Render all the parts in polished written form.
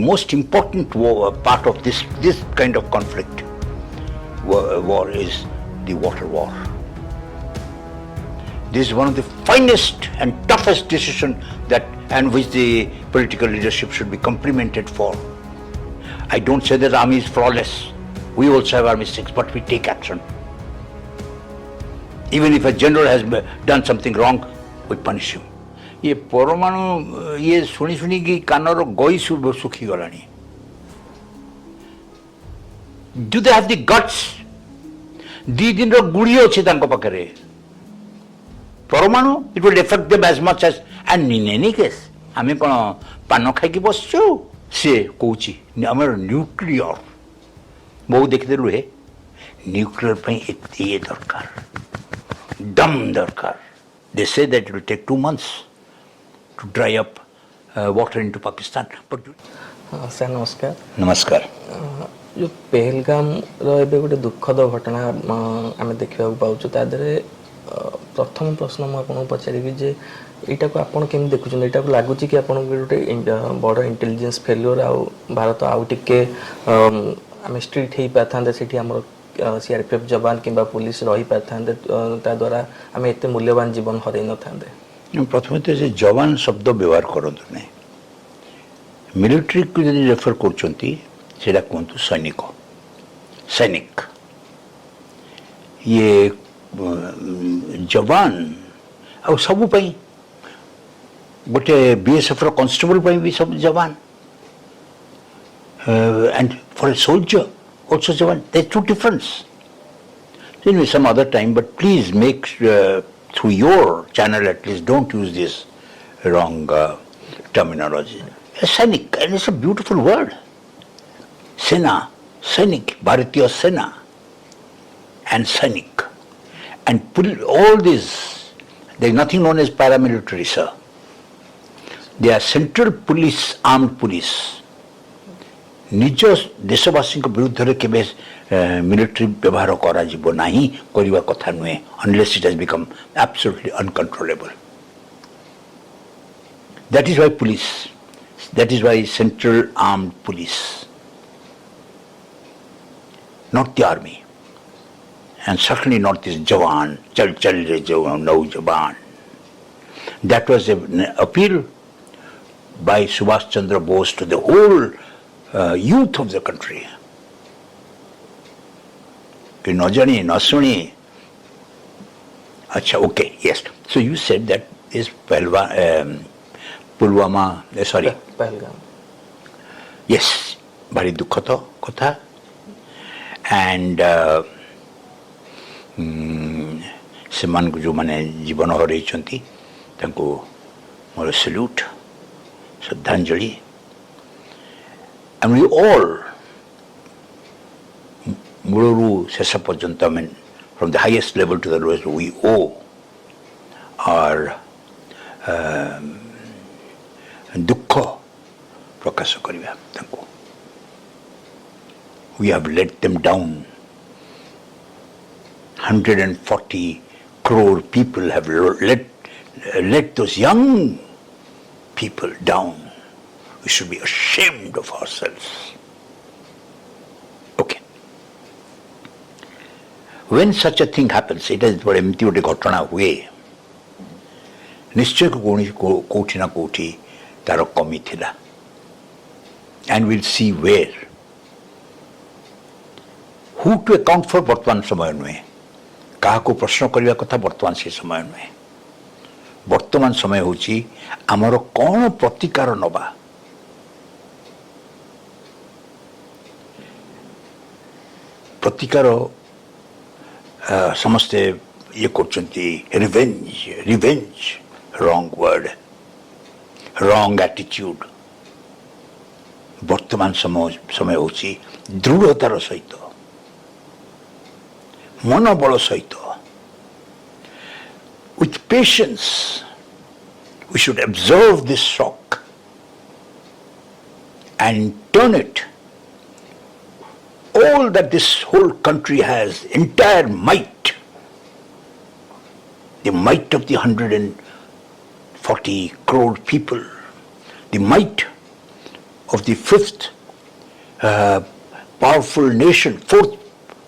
most important part of this kind of conflict war is the water war. This is one of the finest and toughest decisions and which the political leadership should be complimented for. I don't say that the army is flawless. We also have our mistakes, but we take action. Even if a general has done something wrong, we punish him. ये परमाणु ये शुणी शुणी कि corner गई सुखी गलानी. Do they have the guts? दी दिन रो गुड़ी अच्छी तांको पाखरे. परमाणु it will affect them as much as and in any case आमे कोन पान खाई कि बसछु से कोची हमर न्यूक्लियर बहु देखते रुहे न्यूक्लियर पे ये दरकार दम दरकार. They say that it will take 2 months to dry up water into Pakistan. But sir, नमस्कार. नमस्कार. जो पहलगाम रो एबे गोटे दुखद घटना आमे देखिबा पाउछु ता दरे प्रथम प्रश्न म आपन पचारिबी जे एटा को आपन केम देखुछन एटा को लागुची कि आपन गोटे बड़ इंटेलिजेंस फेल्योर आ भारत आउ टिके आमे स्ट्रीट हेई पाथांदे सेठी हमर सीआरपीएफ जवान किंबा पुलिस रही पाथांदे ता द्वारा आमे एते मूल्यवान जीवन हरै न थांदे. प्रथम तो जवान शब्द व्यवहार करतु नहीं. मिलिट्री को यदि रेफर करचंती सेटा कहतु सैनिक सैनिक. ये जवान आ सब पई गोटे बीएसएफ रो कांस्टेबल पई भी सब जवान and for a soldier also jawan. There's two difference. Anyway, some other time, but please make through your channel at least don't use this wrong terminology. A Sainik, and it's a beautiful word. Sena, Sainik, Bharatiya Sena and Sainik. And all this, there is nothing known as paramilitary, sir. They are central police, armed police. निज देशवासी विरुद्ध केवे military व्यवहार करा जीवो नाही करिवा कथा नुहे unless it has become absolutely uncontrollable. That is why police, that is why central armed police, not the army, and certainly not this jawan, chal re jawan, no jawan. That was an appeal by Subhash Chandra Bose to the whole youth of the country. कि न जानी न सुनी. अच्छा, okay, yes. So you said that is Pulwama, sorry. Pahalgam. Yes, very dukkhato kotha. And seman jo mane jibon harayichanti tanku mor salute, shraddhanjali. And we all, Mururu Sesa Pajantam, from the highest level to the lowest, we owe our dukkha prakasha kariba tanku. We have let them down. 140 crore people have let those young people down. We should be ashamed of ourselves. Okay. When such a thing happens, it is what empty wote ghatana hue. Nischay koti na koti taro kami thila. And we'll see where. Who to account for bartman samay nuhe. Kahako prashno kariba kotha bartman se samay nuhe. Bartman samay hochi amaro kono pratikar naba. प्रतिकार समस्ते ये करचंती revenge wrong word wrong attitude वर्तमान समय होची दृढ़तार सहित मनोबल सहित with patience we should observe this shock and turn it. All that this whole country has, entire might, the might of the 140 crore people, the might of the fifth powerful nation, fourth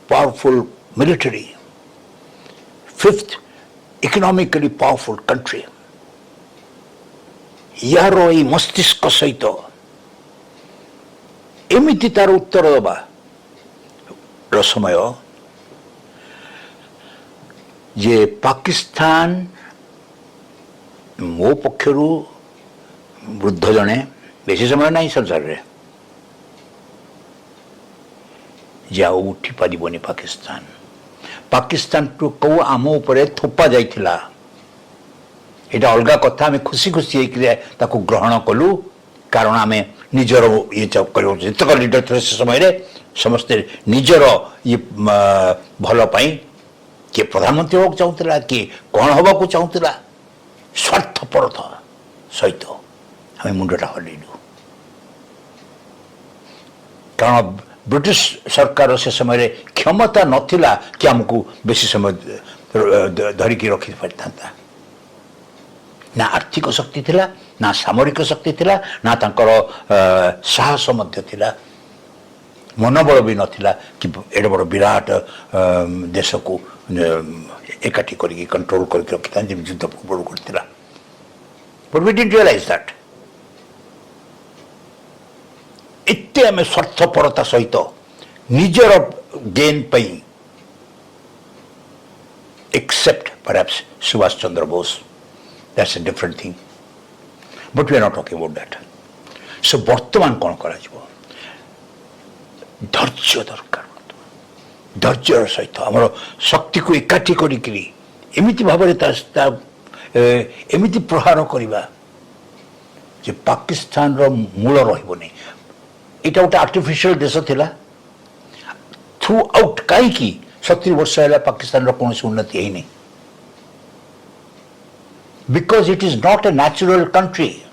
powerful military, fifth economically powerful country. यार एई मस्तिष्क सहित एमिति तार उत्तर दबा समय जे पाकिस्तान मो पक्षरु वृद्ध जने बेसी समय नहीं संसार रे जाओ उठी पारिबनी पाकिस्तान पाकिस्तान तो कौ आम उपरे थोपा जाइथिला एटा अलगा कथा आम खुशी खुशी ताको ग्रहण कलु कारण आम निजर ये जितक लीडर थे से समय समस्ते निजर ये भल पाई किए प्रधानमंत्री होगा चाहूला किए कौन हवा को चाहूला स्वार्थपरता सहित आम मुंडटा हलैलु कारण ब्रिटिश सरकार से समय क्षमता नथिला कि आमको बेसी समय धरिकी रखी पारिता ना आर्थिक शक्ति थिला ना सामरिक शक्ति थिला ना तांकर साहस मध्य थिला मनोबल भी नथिला कि एड बड़ विराट देश को एकाठी करके कंट्रोल करके रखिता युद्ध पूर्व करथिला but we didn't realise that इत्ते आम स्वार्थपरता सहित निजर गेन पई except perhaps Subhash Chandra Bose that's a different thing but we are not talking about that so वर्तमान कौन करा जिवो धैर्य दरकार धैर्य सहित हमर शक्ति को एकाठी करी एमिति भाबरे एमिति प्रहार करिबा जे पाकिस्तान रो मूल रहिबो नै एटा उटा आर्टिफिशियल देश थिला थ्रू आउट काई की 70 वर्ष हैला पाकिस्तान रो कोनोसी उन्नति हेई नै because it is not a natural country.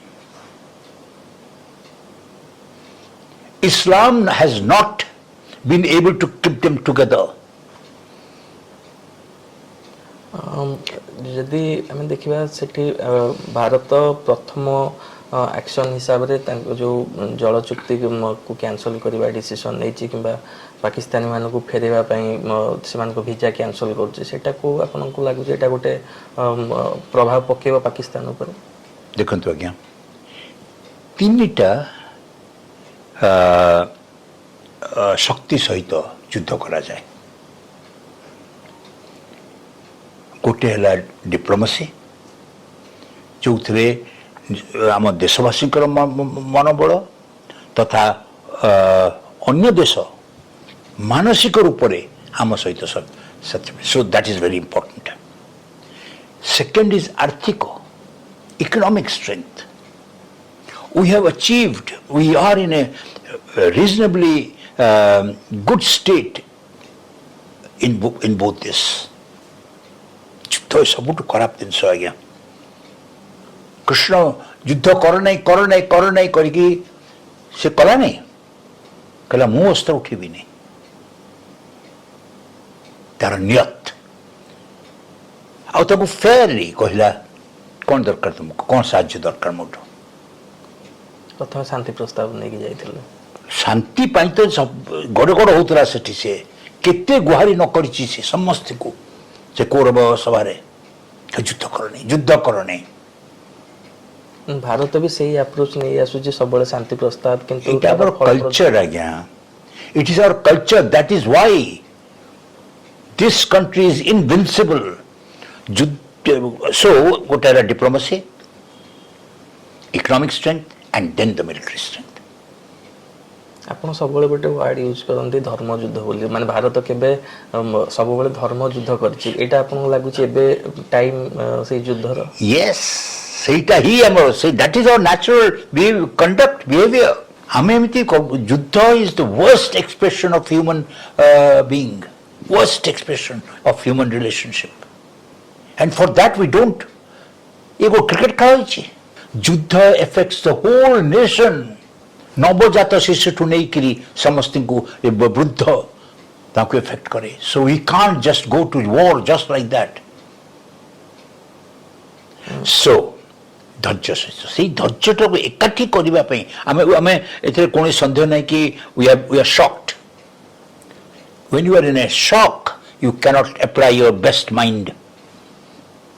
Islam has not been able to keep them together. यदि आम देखा सेठी भारत प्रथम एक्शन हिसाब रे जो जल चुक्ति को कैंसल करवा डिसीजन नहीं कि पाकिस्तानी मानक फेरवा से भिजा कैंसल करटा को आपन को लागु एटा गोटे प्रभाव पकेबा पाकिस्तान ऊपर देखंतु आज्ञा तीनटा शक्ति सहित युद्ध करा जाए गोटे है डिप्लोमेसी जो थे आम देशवासी मनोबल तथा अन्य देश मानसिक रूप से आम सहित so that is very important second is आर्थिक economic strength we have achieved we are in a reasonably good state in both this युद्ध सबुठ खराब जिनस आज्ञा कृष्ण युद्ध कर नहीं करके से कला नहीं कहला मु अस्त्र उठेबी नहीं तार नियत आउ फेयरली कहला कौन दरकार तुमको कौन साहाय्य दरकार मोटो प्रथम शांति प्रस्ताव नहीं जाइथिले शांति पाई तो गड़ गड़ होतला सेठी से केते गुहारी न करिछि से समस्त को से कौरव सभा रे युद्ध कर नहीं भारत भी सही अप्रोच नहीं आसुची सब शांति प्रस्ताव किंतु इट आवर कल्चर आज्ञा it is our culture that is why this country is invincible so what are diplomacy economic strength and then the military strength आपण सब गोटे वर्ड यूज करते धर्म युद्ध बोली माने भारत केबे सब धर्म युद्ध करछि एटा आपन लागुछि एबे टाइम से युद्धर यस सेटा ही हमर से that is our natural conduct behaviour हमें एमती युद्ध is the worst expression of human being worst expression of human relationship and for that we don't एगो क्रिकेट खेल युद्ध एफेक्ट्स द होल नेशन नवजात शिशु ठू नहीं करी समस्त को वृद्ध ताको इफेक्ट करे so we can't just go to war just like that so ଧୈର୍ଯ୍ୟ ସହିତ ସେଇ ଧୈର୍ଯ୍ୟଟାକୁ ଏକାଠି କରିବା ପାଇଁ ଆମେ ଏଥିରେ କୌଣସି ସନ୍ଦେହ ନାହିଁ କି we are shocked. When you are in a shock, you cannot apply your best mind.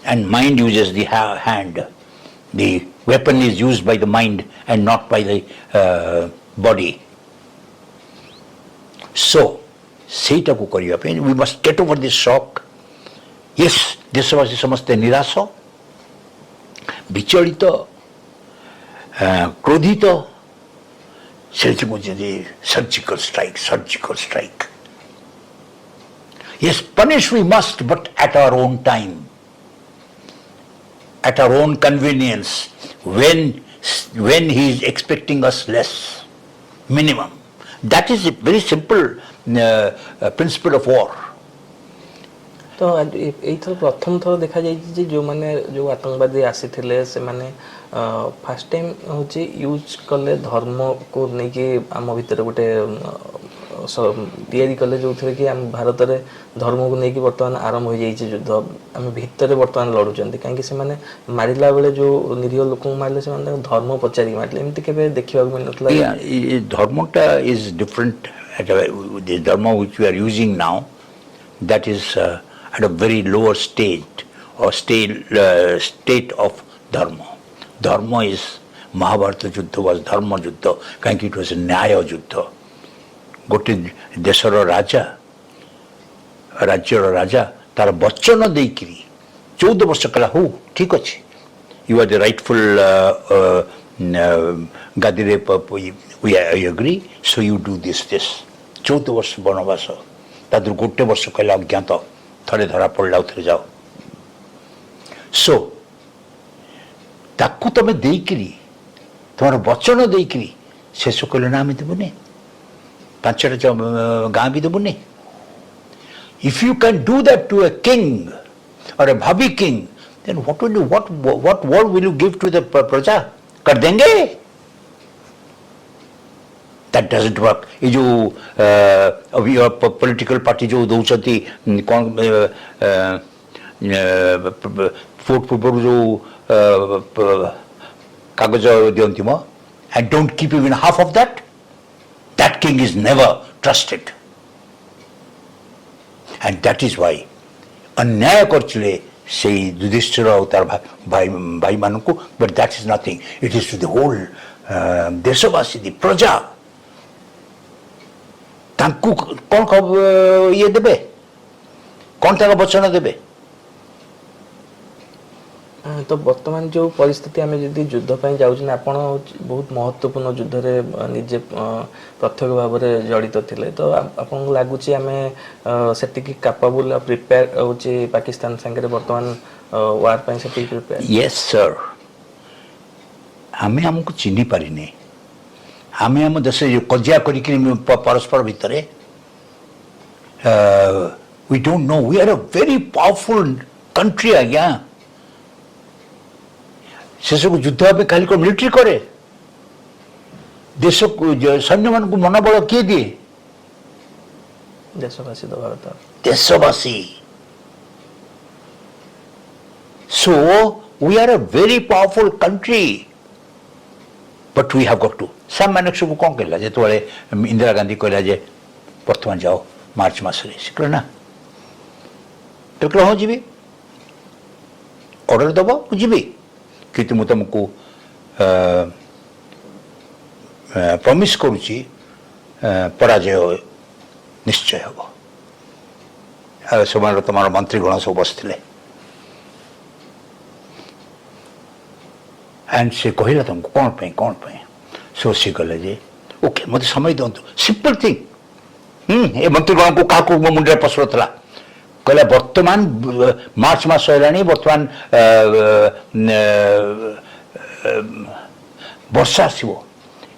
And mind uses the hand. The weapon is used by the mind and not by the body. So, ସେଇଟାକୁ କରିବା ପାଇଁ we must get over this shock. Yes, ଦେଶବାସୀ ସମସ୍ତେ ନିରାଶ, ବିଚଳିତ, କ୍ରୋଧିତ, ସେଥିକୁ ଯଦି surgical strike. Yes, punish we must, but at our own time, at our own convenience, when he is expecting us less, minimum. That is a very simple principle of war. तो ଏଇଥର ପ୍ରଥମ ଥର ଦେଖାଯାଇଛି ଯେ ଯେଉଁମାନେ ଯେଉଁ ଆତଙ୍କବାଦୀ ଆସିଥିଲେ ସେମାନେ ଫାର୍ଷ୍ଟ ଟାଇମ୍ ହେଉଛି ୟୁଜ୍ କଲେ ଧର୍ମକୁ ନେଇକି ଆମ ଭିତରେ ଗୋଟେ ତିଆରି କଲେ ଯେଉଁଥିରେ କି ଆମ ଭାରତରେ ଧର୍ମକୁ ନେଇକି ବର୍ତ୍ତମାନ ଆରମ୍ଭ ହୋଇଯାଇଛି ଯୁଦ୍ଧ। ଆମେ ଭିତରେ ବର୍ତ୍ତମାନ ଲଢ଼ୁଛନ୍ତି କାହିଁକି ସେମାନେ ମାରିଲା ବେଳେ ଯେଉଁ ନିରୀହ ଲୋକଙ୍କୁ ମାରିଲେ ସେମାନେ ତାଙ୍କ ଧର୍ମ ପଚାରିକି ମାରିଲେ, ଏମିତି କେବେ ଦେଖିବାକୁ ମିଳିନଥିଲା। ଧର୍ମଟା is different. The dharma which we are using now, that is at a very lower state or state of dharma. Dharma is Mahabharata Juddha was Dharma Juddha, kahinki it was a Nyaya Juddha. गोटे देशर राजा राज्यर राजा तार वचन देकरी 14 वर्ष कहला हो ठीक अच्छे यू आर द राइटफुल गादी रे we I agree so you do this 14 वर्ष वनवास तादर गोटे वर्ष कहला अज्ञात थरे धरा पड़ला उथरे जाओ सो ताकू तमे देकरी तुम्हार वचन देकरी शेष कहले ना आम देबुनी 5टा गाँ भी देबुनी. If you can do that to a king or a bhabi king, then what word will you give to the praja? कर देंगे? That doesn't work. ये जो अभी political party जो दौचती कौन फोर्ट पूर्व जो कागज दियंती म and don't keep even half of that. That king is never trusted. And that is why अन्याय करछले से युधिष्ठिर अवतार भाई मानकु, but that is nothing. It is to the whole देशवासी the प्रजा तांकु कौन ये देबे कौन ताका वचन देबे. तो वर्तमान जो परिस्थिति आम जदि युद्ध पर जाऊँ आपण बहुत महत्वपूर्ण युद्ध रे निजे प्रत्यक्ष भाव में जड़ित थिले तो आपन लगुच आम से कैपेबल प्रिपेयर होची पाकिस्तान संगे वर्तमान वार पे से प्रिपेयर. यस सर आमे हमको चिन्ही पारिने आमे हम देश कजिया करिकि परस्पर भितर we don't know we are a very powerful country आज्ञा शेष को युद्ध में खाली को मिलिट्री करे देश को सैन्य मान को मनोबल किए दिए देशवासी तो भारत देशवासी. So we are a very powerful country but we have got to some मानक सब कौन कहला जे तोले इंदिरा गांधी कहला जे वर्तमान जाओ मार्च मास रे सिकल ना तो हो जीबी ऑर्डर दबो जीबी कि तुम तुमको प्रॉमिस करुची पराजय निश्चय हम समय तुम मंत्रीगण सब बसते एंड से कहला तुमको कौन पे सो सी कहले जे ओके मत समय दिंतु सिंपल थिंग ए मंत्रीगण को क्या मुंडे पसरुला कहला वर्तमान मार्च मास है वर्तमान वर्षा आसो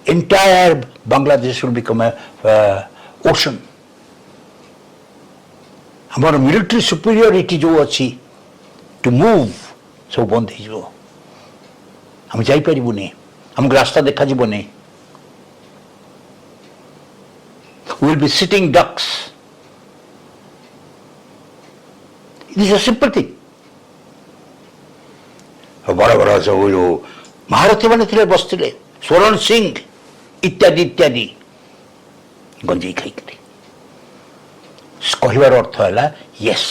entire Bangladesh will become ocean हमार मिलिट्री सुपीरियरिटी जो अच्छी टू मूव सब बंद हो हम जापरूनी हमको रास्ता देखा जीवनी will be sitting ducks. It is a simple thing. बड़ बड़ सब जो महारथी मैंने थे बसते स्वरण सिंह इत्यादि इत्यादि गंजेई खाई कहबार अर्थ है yes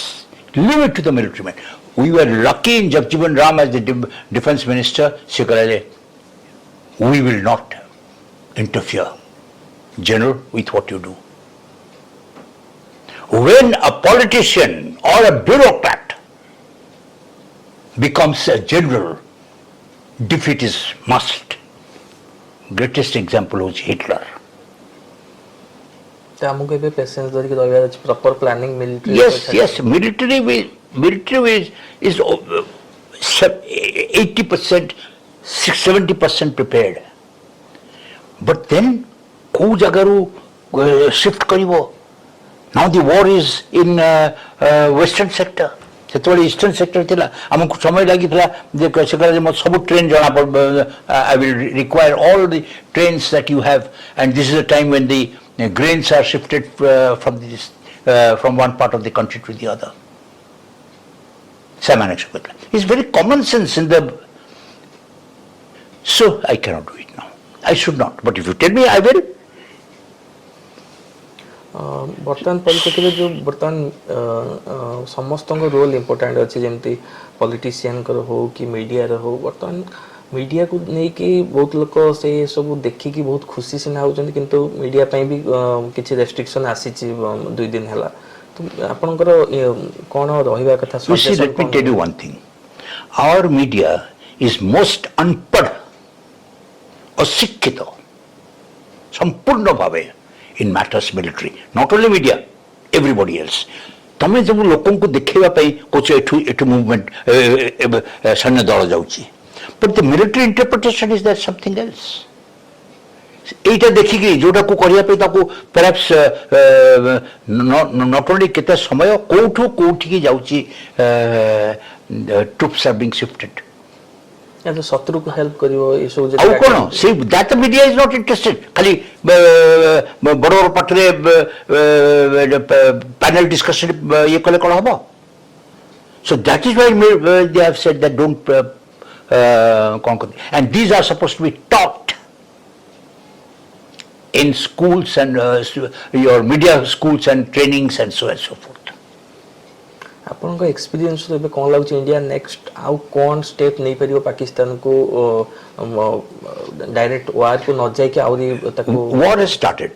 limit to the military man we were lucky in Jagjivan Ram as the defence minister से कहले we will not interfere general with what you do when a politician or a bureaucrat becomes a general defeat is must greatest example was Hitler ଆମକୁ ଏବେ patience ଧରିକି ରହିବାର ଅଛି proper planning military yes military is 80% 70% prepared but then କୋଉ ଜାଗାରୁ shift କରିବ now the war is in western sector ସେତେବେଳେ eastern sector ଥିଲା ଆମକୁ ସମୟ ଲାଗିଥିଲା ଯେ ସେତେବେଳେ ମୋ ସବୁ ଟ୍ରେନ୍ ଜଣା I will require all the trains that you have and this is the time when the grains are shifted from one part of the country to the other. It's very common sense in the so I cannot do it now. I should not. But if you tell me, I will. बर्तमान परिप्रेक्षी जो बर्तमान समस्त role important अच्छे जमी politician हो कि media हो बर्तमान मीडिया को लेकिन बहुत लोग से सब देखिकी बहुत खुशी सिना होती किंतु मीडिया भी किसी रेस्ट्रिक्शन आसी 2 दिन है तो आपनकर कौन रहा कथा let me tell you one thing our media is most unpad अशिक्षित संपूर्ण भावे in matters military not only media everybody else तमे जब लोगों को देखिबा पई कोच एठू मूवमेंट सैन्य दल जाउची but the military interpretation is that something else एटा देखि कि जोटा को करिया पे ताको perhaps not only केते समय कोठू कोठी की जाउची troops are being shifted या तो शत्रु को हेल्प करिवो ए सब जे आउ कोन see that the media is not interested खाली बड़ पाटरे पैनल डिस्कशन ये कले कोन हबो so that is why they have said that don't and these are supposed to be taught in schools and your media schools and trainings and so forth आपन को experience तो कौन लागु इंडिया नेक्स्ट आउ कौन स्टेप नहीं परियो पाकिस्तान को डायरेक्ट वार को न जाय के आउरी तको war has started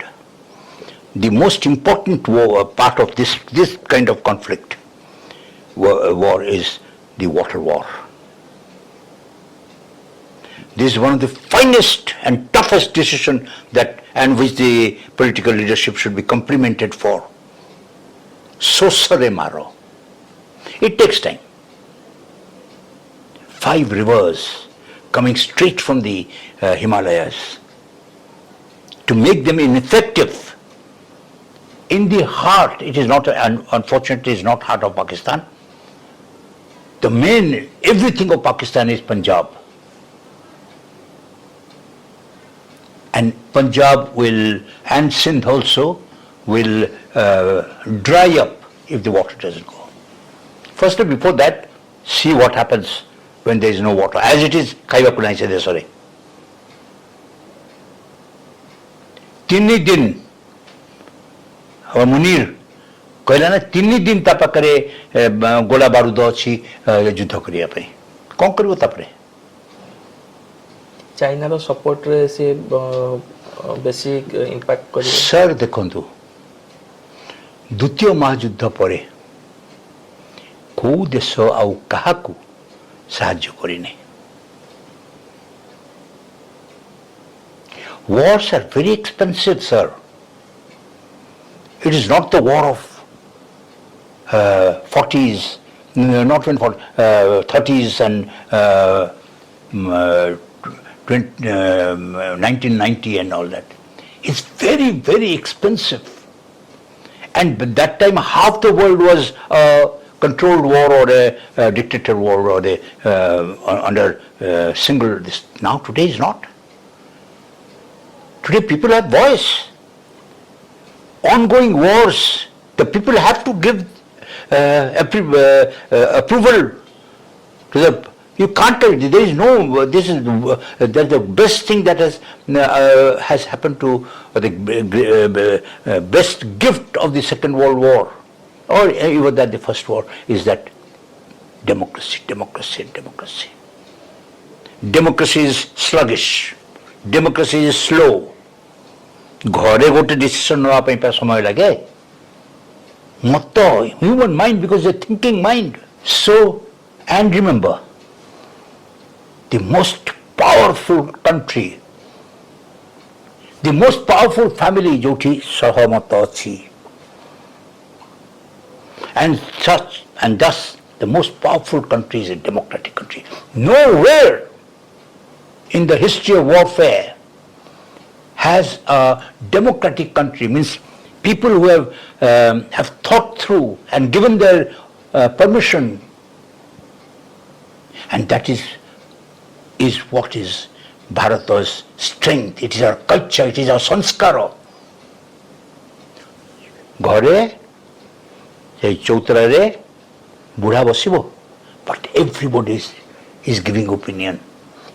the most important part of this kind of conflict war is the water war this is one of the finest and toughest decision that and which the political leadership should be complimented for sosare maro. It takes time. 5 rivers coming straight from the Himalayas to make them ineffective in the heart. It is not, unfortunately, it is not heart of Pakistan. The main, everything of Pakistan is Punjab. And Punjab will, and Sindh also, will dry up if the water doesn't go. First, before that, see what happens when there is no water. As it is, Khaiba Kunai said, sorry. 3 दिन मुनीर कहला ना 3 दिन ता पाखरे गोला बारूद अछि युद्ध करिया पे कोन करबो तापरे चाइना रो सपोर्ट रे से बेसी इंपैक्ट करी सर देखंतु द्वितीय महायुद्ध परे को देश आउ काहाकू साहाय्य करिने wars are very expensive sir it is not the war of 40s not even 30s and 1990 and all that it's very very expensive and at that time half the world was controlled war or a dictator war or under single this now today is not today people have voice ongoing wars the people have to give approval to the You can't tell. There is no. This is that's the best thing that has happened to the best gift of the Second World War, or even that the First War, is that democracy, democracy, democracy. Democracy is sluggish. Democracy is slow. घरे गोटे decision नवा पे समय लगे मत human mind, because the thinking mind. So, and remember, the most powerful country, the most powerful family joti sahamata achi, and thus the most powerful country is a democratic country. Nowhere in the history of warfare has a democratic country, means people who have thought through and given their permission, and that is what is Bharata's strength. It is our culture, it is our sanskara. Ghare, sei chautrare, buddha basibo, but everybody is giving opinion,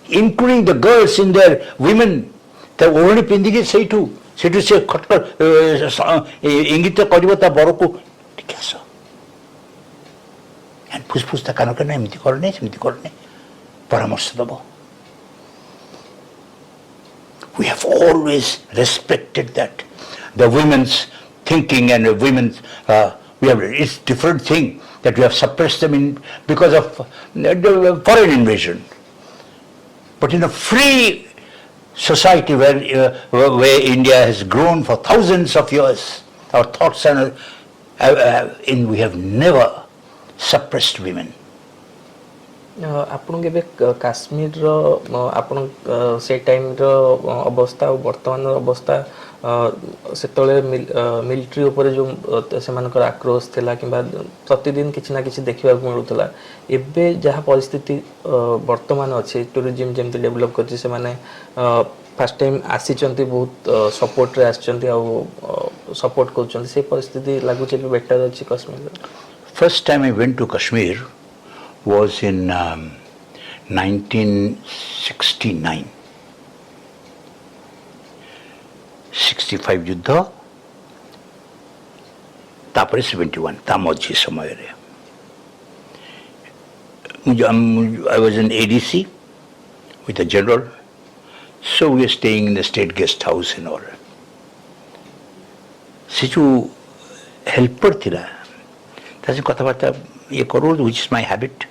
including the girls in their women. The only pindigi say to say khatkar ingita karibo ta baroko ठीक है and फुसफुस ता कानो करना एमती करने परामर्श दबो. We have always respected that. The women's thinking and the women's it's different thing that we have suppressed them because of the foreign invasion. But in a free society where India has grown for thousands of years, our thoughts and we have never suppressed women. आपण केबे काश्मीर रो आपण से time रो अवस्था और वर्तमान अवस्था सेतले military ऊपर जो सेमानकर आक्रोश थिला किबा प्रतिदिन किछि ना किछि देखिबा मिलुतला एबे जहा परिस्थिति वर्तमान अछि टूरिज्म जेमति डेवलप करछि से माने फर्स्ट टाइम आसीचंती बहुत सपोर्ट रे आछंती आ सपोर्ट करचंती से परिस्थिति लागु छै बेटर अछि Kashmir. First time I went to Kashmir was in 1969. 65 युद्ध तापरे 71 ता मझी समय रे I was in ADC with the general, so we were staying in the state guest house and all. से जो हेल्पर थिला तासे कथाबार्ता ये करो, which is my habit.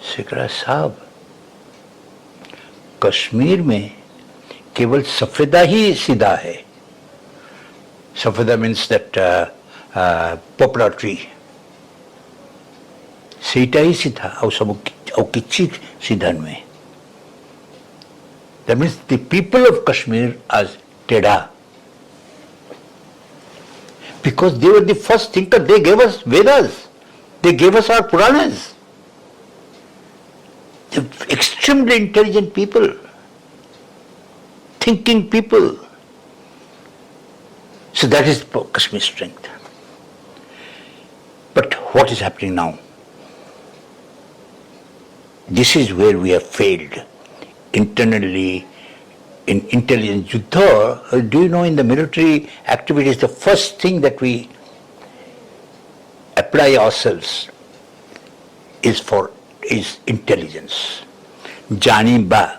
से कहा साहब कश्मीर में केवल सफेदा ही सीधा है. सफेदा means that poplar tree. ସେଇଟା ହିଁ सीधा ଆଉ ସବୁ ଆଉ କିଛି सीधा ନୁହେଁ. That means the people of Kashmir are teda, because they were the first thinker. They gave us Vedas, they gave us our Puranas. They're extremely intelligent people, thinking people. So that is Kashmir's strength. But what is happening now? This is where we have failed internally in intelligence. Yuddha, do you know, in the military activities, the first thing that we apply ourselves is intelligence. Jani ba.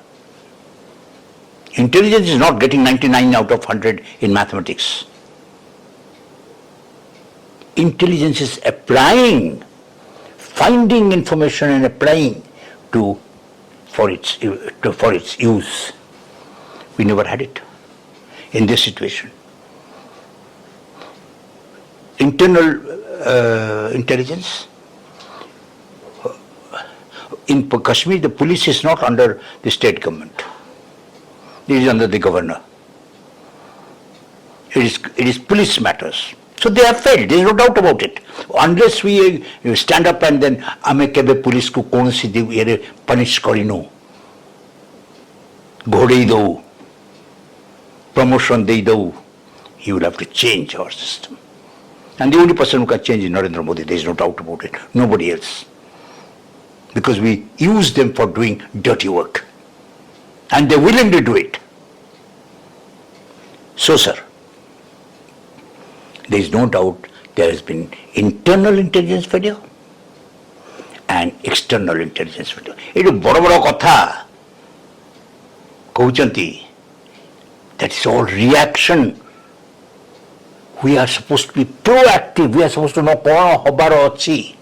Intelligence is not getting 99 out of 100 in mathematics. Intelligence is applying, finding information and applying for its use. We never had it in this situation. Internal intelligence. In Kashmir, the police is not under the state government. It is under the governor. It is police matters. So they have failed. There is no doubt about it. Unless we stand up and then ame kebe police ko konsi ere punish karino, ghodei do, promotion dei do, he will have to change our system. And the only person who can change is Narendra Modi. There is no doubt about it. Nobody else. because we use them for doing dirty work. And they're willing to do it. So, sir, there is no doubt there has been internal intelligence failure and external intelligence failure. It is bada bada katha kahuchanti. That is all reaction. We are supposed to be proactive. We are supposed to know kona habaro achi.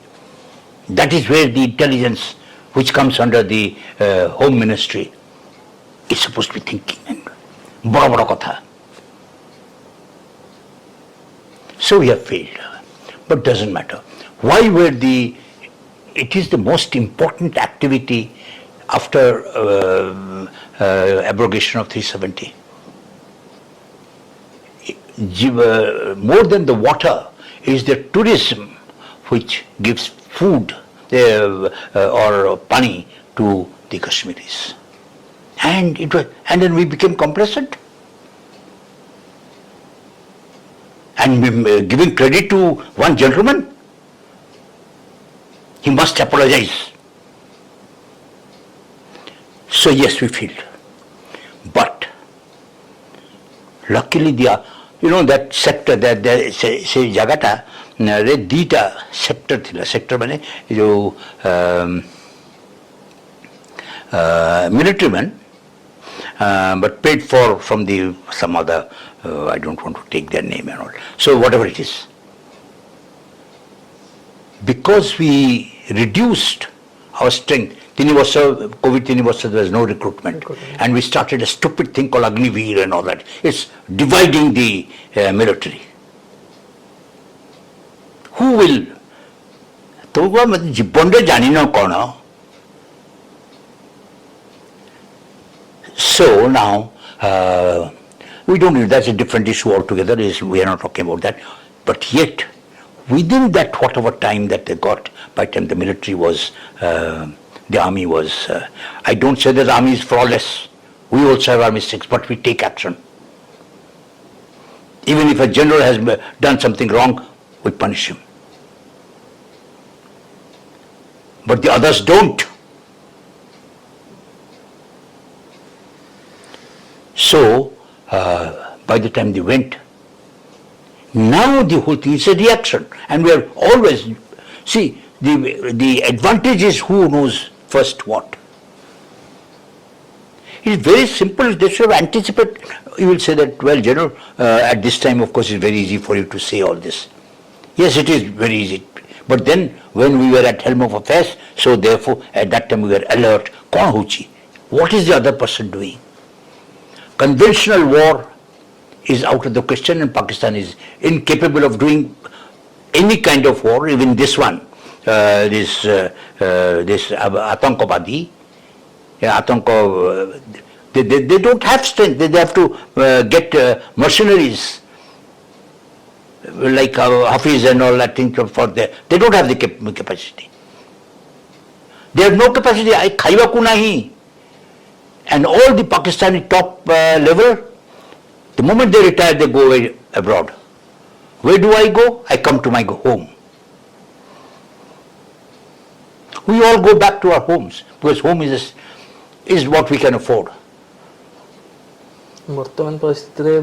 That is where the intelligence, which comes under the Home Ministry, is supposed to be thinking. Bada bada katha. So we have failed. But doesn't matter. Why were it is the most important activity after abrogation of 370. More than the water is the tourism which gives food or pani to the Kashmiris. And then we became complacent. And giving credit to one gentleman, he must apologize. So yes, we failed. But luckily that sector, that say jagata, re dita sector thila. Sector mane jo military men, but paid for from some other. I don't want to take their name and all. So whatever it is. Because we reduced our strength, COVID 3 varsa, there was no recruitment. And we started a stupid thing called Agniveer and all that. It's dividing the military. Who will? So now, we don't need, that's a different issue altogether, we are not talking about that. But yet, within that whatever time that they got, by the time the military was, the army was, I don't say that the army is flawless. We also have our mistakes, but we take action. Even if a general has done something wrong, we punish him. But the others don't. So, by the time they went, now the whole thing is a reaction. And we are always, see, the advantage is who knows first what. It is very simple. They should have anticipated. You will say that, well, General, at this time, of course, it's very easy for you to say all this. Yes, it is very easy. But then, when we were at helm of affairs, so therefore, at that time we were alert. Kaun huchi? What is the other person doing? Conventional war is out of the question, and Pakistan is incapable of doing any kind of war, even this one, this Atankabadi, they don't have strength. They have to get mercenaries like Hafiz and all that thing for there. They don't have the capacity. They have no capacity. I khaiwa ku nahi. And all the Pakistani top level, the moment they retire, they go away abroad. Where do I go? I come to my home. We all go back to our homes because home is what we can afford. ବର୍ତ୍ତମାନ ପରିସ୍ଥିତିରେ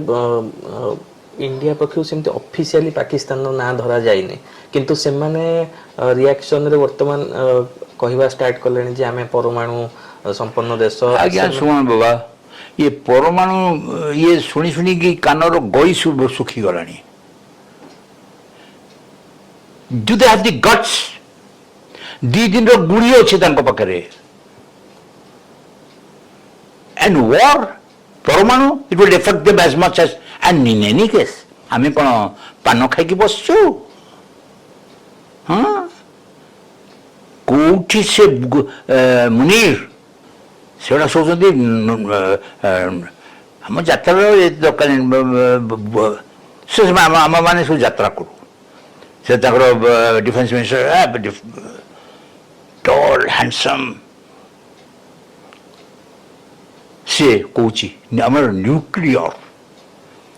India ପକ୍ଷରୁ ସେମିତି officially ପାକିସ୍ତାନର ନାଁ ଧରା ଯାଇନି, କିନ୍ତୁ ସେମାନେ ରିଆକ୍ସନରେ ବର୍ତ୍ତମାନ କହିବା ଷ୍ଟାର୍ଟ କଲେଣି ଯେ ଆମେ ପରମାଣୁ संपन्न देश. आज्ञा शुण बाबा, ये परमाणु ये शुणी शुणी कानर गई सुखी गलानी. Do they have the guts? 2 दिन गुड़ी अच्छे पाखे. And war, परमाणु, it will affect them as much as, and in any case, आमे कौन पान खाई बसचु? हाँ? कोठी से मुनीर सेटा सोचती आम यात्रा दरकार से आम मैंने सब यात्रा करूँ से डिफेन्स मिनिस्टर टॉल हैंडसम सी कौन आम न्यूक्लियर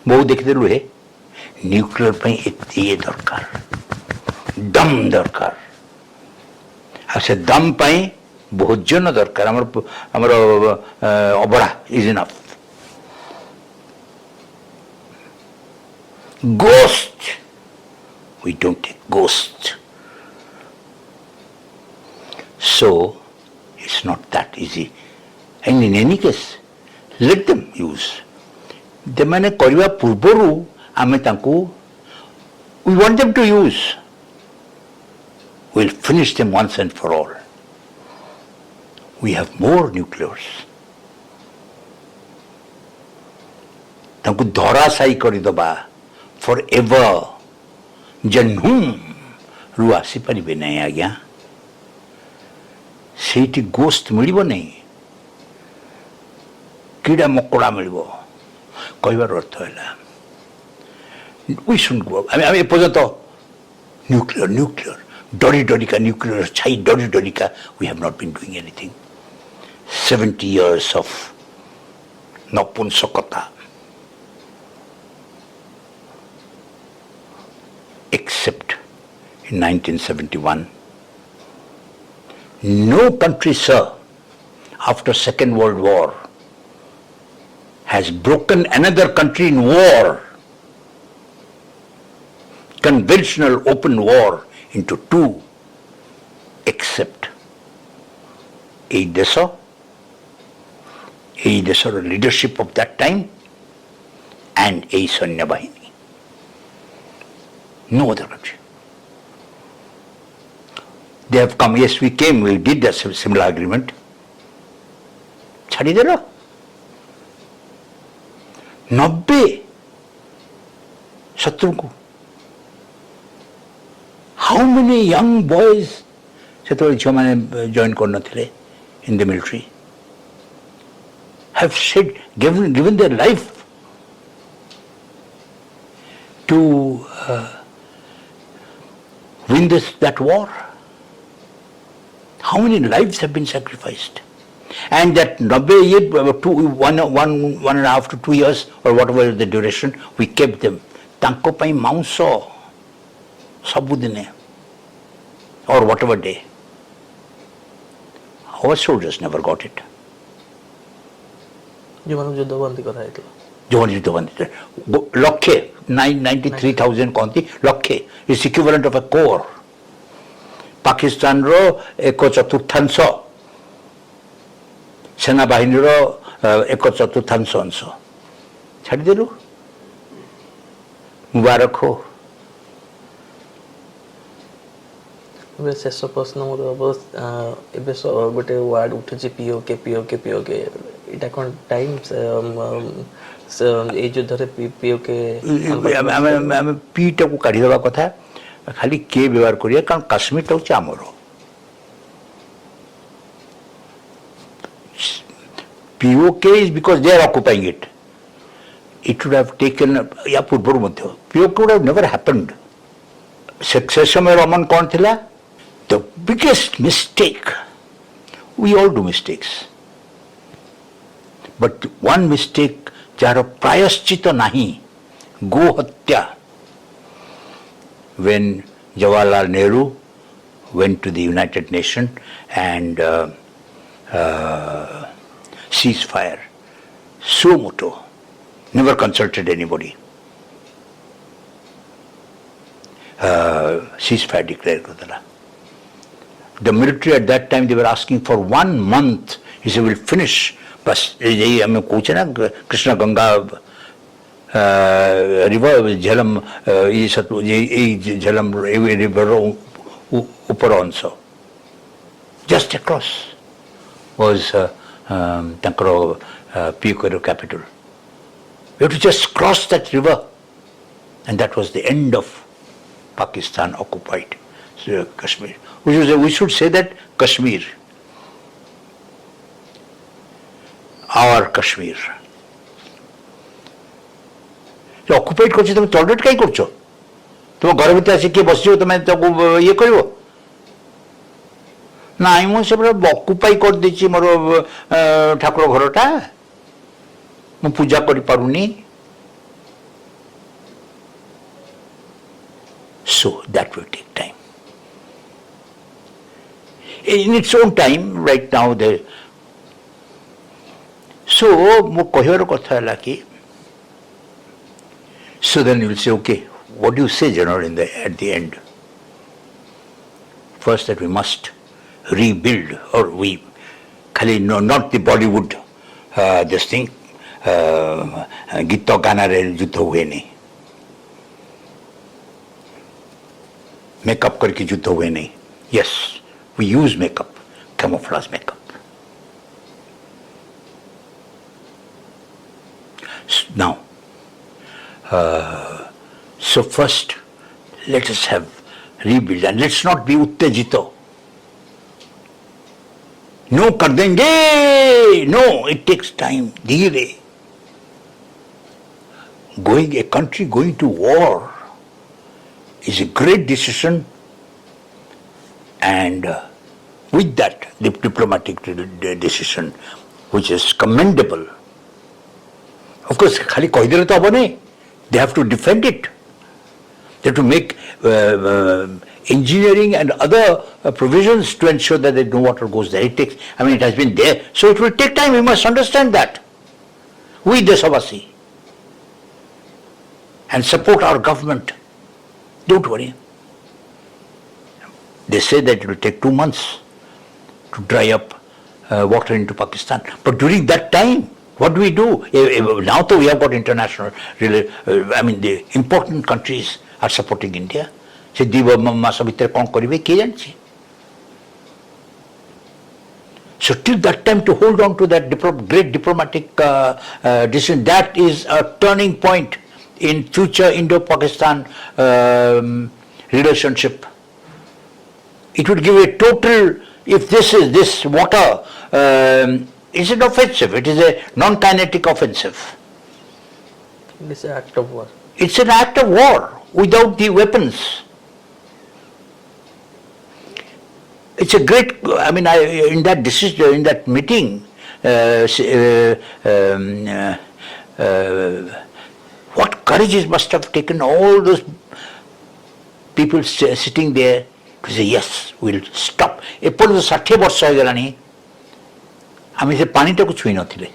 बहुत देखिदेलु हे न्यूक्लियर ये दरकार दम दरकार आ से दम भोजन दरकार हमर अबड़ा is enough ghost we don't take ghost so it's not that easy and in any case let them use demane kariba purboru ame tanku we want them to use we'll finish them once and for all we have more nuclears tanku dharasayi kari daba forever जन्हुम रु आसी पारिबे नहीं आज्ञा सेठी गोस्त मिलिबो नहीं कीड़ा मकोड़ा मिलिबो कहबार अर्थ हैला we should go आमे एपर्यंत nuclear nuclear डरी डरी का न्यूक्लियर छाई डरी डरी का we have not been doing anything 70 years of नपुंसकता except in 1971. No country, sir, after Second World War has broken another country in war, conventional open war into two, except a desert leadership of that time and a Sanya Bahini. No other country. They have come, yes, we came, we did a similar agreement. Chhadi delo. 90 शत्रु को. How many young boys सेतोले झियो माने join करन थिले in the military have said given their life to win that war. How many lives have been sacrificed? And that 90 years, one and a half to 2 years, or whatever the duration, we kept them. Tanko pai maunso, sabudine, or whatever day. Our soldiers never got it. Lakhe, 93,000 कहती लक्षे is equivalent of a core. Pakistan रो एक चतुर्थांश सेना बाहिनी रो एक चतुर्थांश अंश छाड़ी देलु मुबारक हो शेष प्रश्न मोर एबे गोटे वार्ड उठुची पीओके पीओके पीओके इटा कोन टाइम ए युद्ध रे पीओके हम पीटा को काढी देबा कथा खाली के व्यवहार करिया कारण कश्मीर तो हमर PoK is because they are occupying it would have taken या पूर्व मध्य PoK would have never happened succession रमन कौन थिला the biggest mistake we all do mistakes but one mistake जार प्रायश्चित नहीं गो हत्या when Jawaharlal Nehru went to the United Nations and ceasefire suo moto, never consulted anybody. Ceasefire declared Kudala. The military at that time, they were asking for 1 month. He said, we'll finish. But Krishna Ganga river Jhalam Jhalam river upper also. Just across was Tankaro Piyokero capital. We have to just cross that river, and that was the end of Pakistan occupied Kashmir. We should say that Kashmir, our Kashmir. Occupied कर तुम tolerate कहीं कर तुम घर भर आसिक किए बस तुम ये कर ना मुझे ऑक्युपाई कर देची मोर ठाकुर घरटा मु पूजा कर पारुनी so that will take time in its own time, right now, so ମୋ କହିବାର କଥା ହେଲା କି, so then you will say, okay, what do you say, General, at the end? First, that we must rebuild, or we, khali no, not the Bollywood, this thing, gita ganare juddha hue nahi, makeup karke juddha hue nahi. Yes, we use makeup, camouflage makeup. Now, so first, let us have rebuild, and let's not be uttejito. No, kar denge. No, it takes time. Dheere. A country going to war is a great decision, and with that, the diplomatic decision, which is commendable. Of course, khali koidere to abone. They have to defend it. They have to make engineering and other provisions to ensure that no water goes there. It has been there, so it will take time. We must understand that. We Desavasi, and support our government. Don't worry. They say that it will take 2 months to dry up water into Pakistan. But during that time, what do we do? Now that we have got international, the important countries are supporting India. Se diva masa bhitere kon karibe ke janchi. So till that time, to hold on to that great diplomatic decision, that is a turning point in future Indo-Pakistan relationship. It would give a total, if this water is an offensive, it is a non-kinetic offensive. It is an act of war. It's an act of war without the weapons. It's a great, in that decision, in that meeting, what courages must have taken all those people sitting there to say, yes, we'll stop. ଏପର୍ଯ୍ୟନ୍ତ 60 ବର୍ଷ ହେଇଗଲାଣି ଆମେ ସେ ପାଣିଟାକୁ ଛୁଇଁ ନଥିଲେ.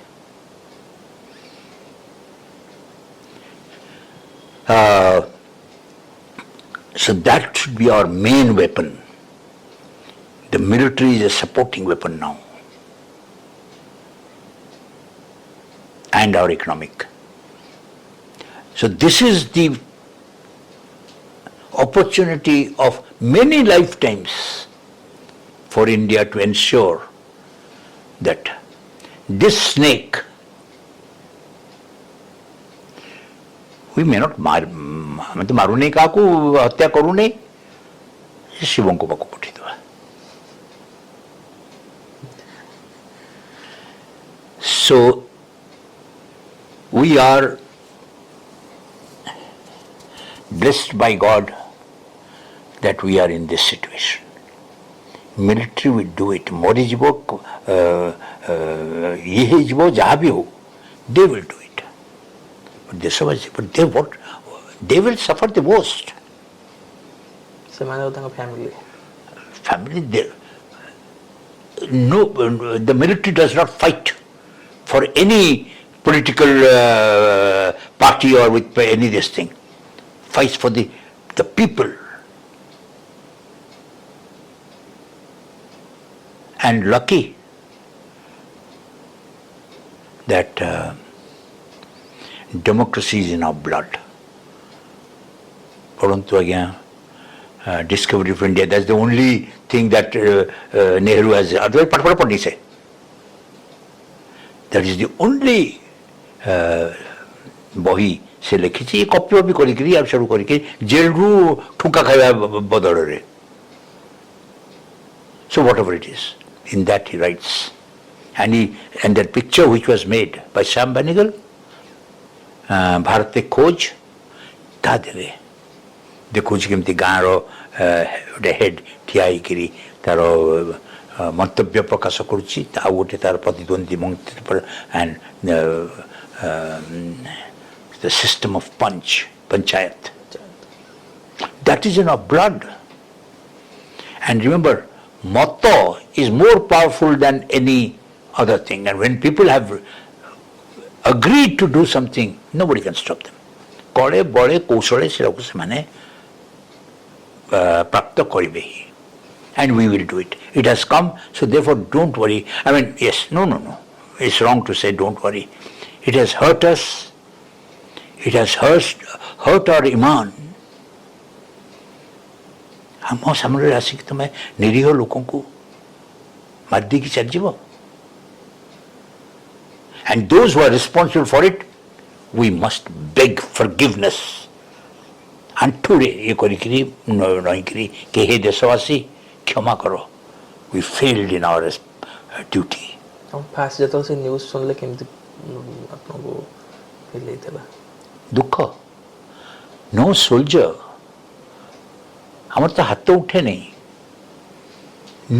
So that should be our main weapon. The military is a supporting weapon now, and our economic. So this is the opportunity of many lifetimes for India to ensure that this snake, we may not ଆମେ ତ ମାରୁନି କାହାକୁ, ହତ୍ୟା କରୁନି, ଶିବଙ୍କ ପାଖକୁ ପଠେଇଦେବା. So we are blessed by God that we are in this situation. Military will do it. ମରିଯିବ, ଇଏ ହେଇଯିବ, ଯାହା ବି ହଉ, they will do it. But they will suffer the most. ସେମାନେ ତାଙ୍କ family. No, the military does not fight for any political party or with any this thing. Fights for the people. And lucky that democracy is in our blood. Parantu again, discovery of India, that's the only thing that Nehru has. Otherwise, patapata padi se. That is the only ବହି ସେ ଲେଖିଛି. ଏ copy ବି କରିକିରି ଆଉ ସବୁ କରିକି ଜେଲରୁ ଠୁଙ୍କା ଖାଇବା ବଦଳରେ. So whatever it is, in that he writes. And that picture which was made by Sam Banigal, ଭାରତେ ଖୋଜ, ତା ଦେହରେ ଦେଖୁଛି କେମିତି ଗାଁର ଗୋଟେ ହେଡ୍ ଠିଆ ହେଇକିରି ତାର ମନ୍ତବ୍ୟ ପ୍ରକାଶ କରୁଛି, ଆଉ ଗୋଟେ ତାର ପ୍ରତିଦ୍ୱନ୍ଦ୍ୱୀ ମନ୍ତ୍ରୀ, and the system of panchayat. That is in our blood. And remember, motto is more powerful than any other thing. And when people have agreed to do something, nobody can stop them. କଳେ ବଳେ କୌଶଳେ ସେଟାକୁ ସେମାନେ ପ୍ରାପ୍ତ କରିବେ ହିଁ. And we will do it. It has come, so therefore don't worry. I mean, yes, no. It's wrong to say don't worry. It has hurt us. It has hurt our iman. ଆମ ସାମ୍ନାରେ ଆସିକି ତୁମେ ନିରୀହ ଲୋକଙ୍କୁ ମାରିଦେଇକି ଚାଲିଯିବ. And those who are responsible for it, we must beg forgiveness. ଆଣ୍ଠୁରେ ଇଏ କରିକିରି ରହିକିରି କି ହେ ଦେଶବାସୀ କ୍ଷମା କର. We failed in our duty. First ଯେତେବେଳେ ସେ ନ୍ୟୁଜ୍ ଶୁଣିଲେ କେମିତି ଆପଣଙ୍କୁ ଫିଲ୍ ହେଇଥିଲା? ଦୁଃଖ. No soldier. ଆମର ତ ହାତ ଉଠେ ନାହିଁ.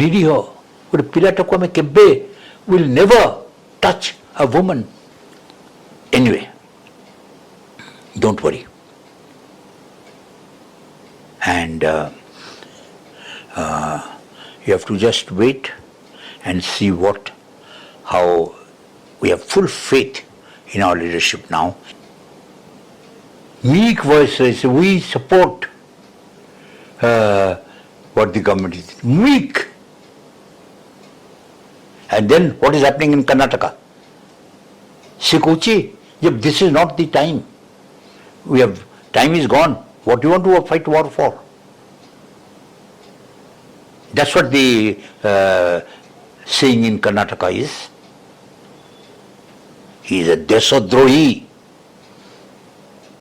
ନିରୀହ ଗୋଟେ ପିଲାଟାକୁ ଆମେ କେବେ will never touch a woman. Anyway, don't worry. And you have to just wait and see how we have full faith in our leadership now. Meek voices, we support what the government is. Meek. And then what is happening in Karnataka? Sikuchi, this is not the time. Time is gone. What do you want to fight war for? That's what the saying in Karnataka is. He is a desodrohi.